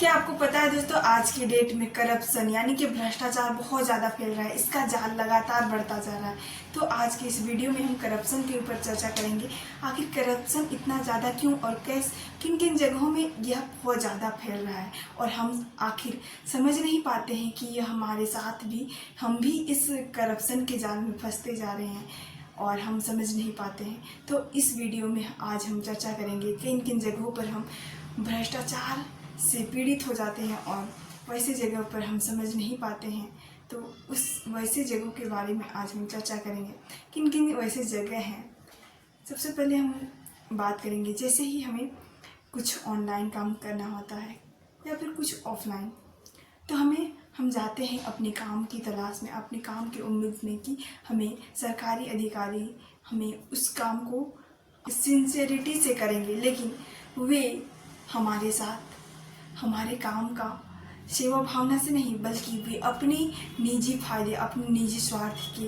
क्या आपको पता है दोस्तों, आज की डेट में करप्शन यानी कि भ्रष्टाचार बहुत ज़्यादा फैल रहा है। इसका जाल लगातार बढ़ता जा रहा है। तो आज की इस वीडियो में हम करप्शन के ऊपर चर्चा करेंगे। आखिर करप्शन इतना ज़्यादा क्यों और किन किन जगहों में यह बहुत ज़्यादा फैल रहा है और हम आखिर समझ नहीं पाते हैं कि यह हमारे साथ भी, हम भी इस करप्शन के जाल में फंसते जा रहे हैं और हम समझ नहीं पाते हैं। तो इस वीडियो में आज हम चर्चा करेंगे किन किन जगहों पर हम भ्रष्टाचार से पीड़ित हो जाते हैं और वैसे जगह पर हम समझ नहीं पाते हैं। तो उस वैसे जगहों के बारे में आज हम चर्चा करेंगे, किन किन वैसे जगह हैं। सबसे पहले हम बात करेंगे, जैसे ही हमें कुछ ऑनलाइन काम करना होता है या फिर कुछ ऑफलाइन, तो हम जाते हैं अपने काम की तलाश में, अपने काम की उम्मीद में कि हमें सरकारी अधिकारी हमें उस काम को सिंसियरिटी से करेंगे, लेकिन वे हमारे साथ हमारे काम का सेवा भावना से नहीं, बल्कि वे अपने निजी फायदे, अपने निजी स्वार्थ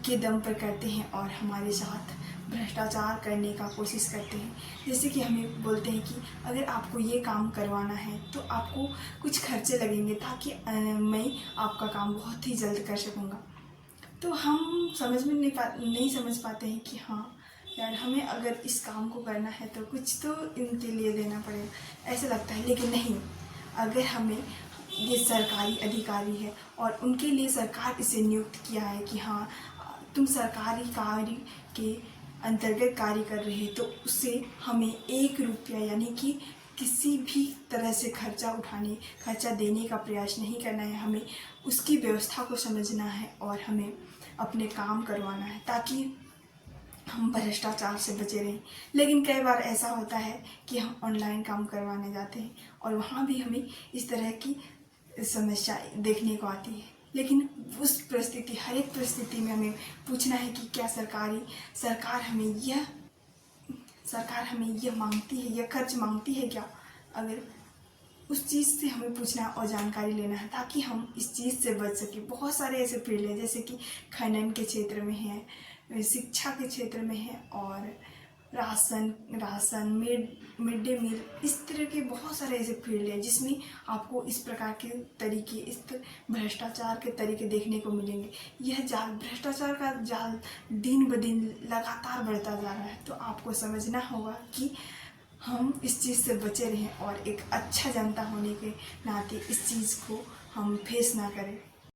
के दम पर करते हैं और हमारे साथ भ्रष्टाचार करने का कोशिश करते हैं। जैसे कि हमें बोलते हैं कि अगर आपको ये काम करवाना है तो आपको कुछ खर्चे लगेंगे ताकि मैं आपका काम बहुत ही जल्द कर सकूँगा। तो हम नहीं समझ पाते हैं कि हाँ यार, हमें अगर इस काम को करना है तो कुछ तो इनके लिए देना पड़ेगा, ऐसा लगता है। लेकिन नहीं, अगर हमें ये सरकारी अधिकारी है और उनके लिए सरकार इसे नियुक्त किया है कि हाँ तुम सरकारी कार्य के अंतर्गत कार्य कर रहे हो, तो उससे हमें 1 रुपया यानी कि किसी भी तरह से खर्चा देने का प्रयास नहीं करना है। हमें उसकी व्यवस्था को समझना है और हमें अपने काम करवाना है ताकि हम भ्रष्टाचार से बचे रहें। लेकिन कई बार ऐसा होता है कि हम ऑनलाइन काम करवाने जाते हैं और वहाँ भी हमें इस तरह की समस्या देखने को आती है। लेकिन उस परिस्थिति, हर एक परिस्थिति में हमें पूछना है कि क्या सरकार हमें यह मांगती है, यह खर्च मांगती है क्या। अगर उस चीज़ से हमें पूछना और जानकारी लेना है ताकि हम इस चीज़ से बच सकें। बहुत सारे ऐसे फील्ड हैं, जैसे कि खनन के क्षेत्र में है, शिक्षा के क्षेत्र में है और राशन मिड डे मील, इस तरह के बहुत सारे ऐसे फील्ड हैं जिसमें आपको इस प्रकार के तरीके, भ्रष्टाचार के तरीके देखने को मिलेंगे। यह जाल, भ्रष्टाचार का जाल दिन ब दिन लगातार बढ़ता जा रहा है। तो आपको समझना होगा कि हम इस चीज़ से बचे रहें और एक अच्छा जनता होने के नाते इस चीज़ को हम फेस ना करें।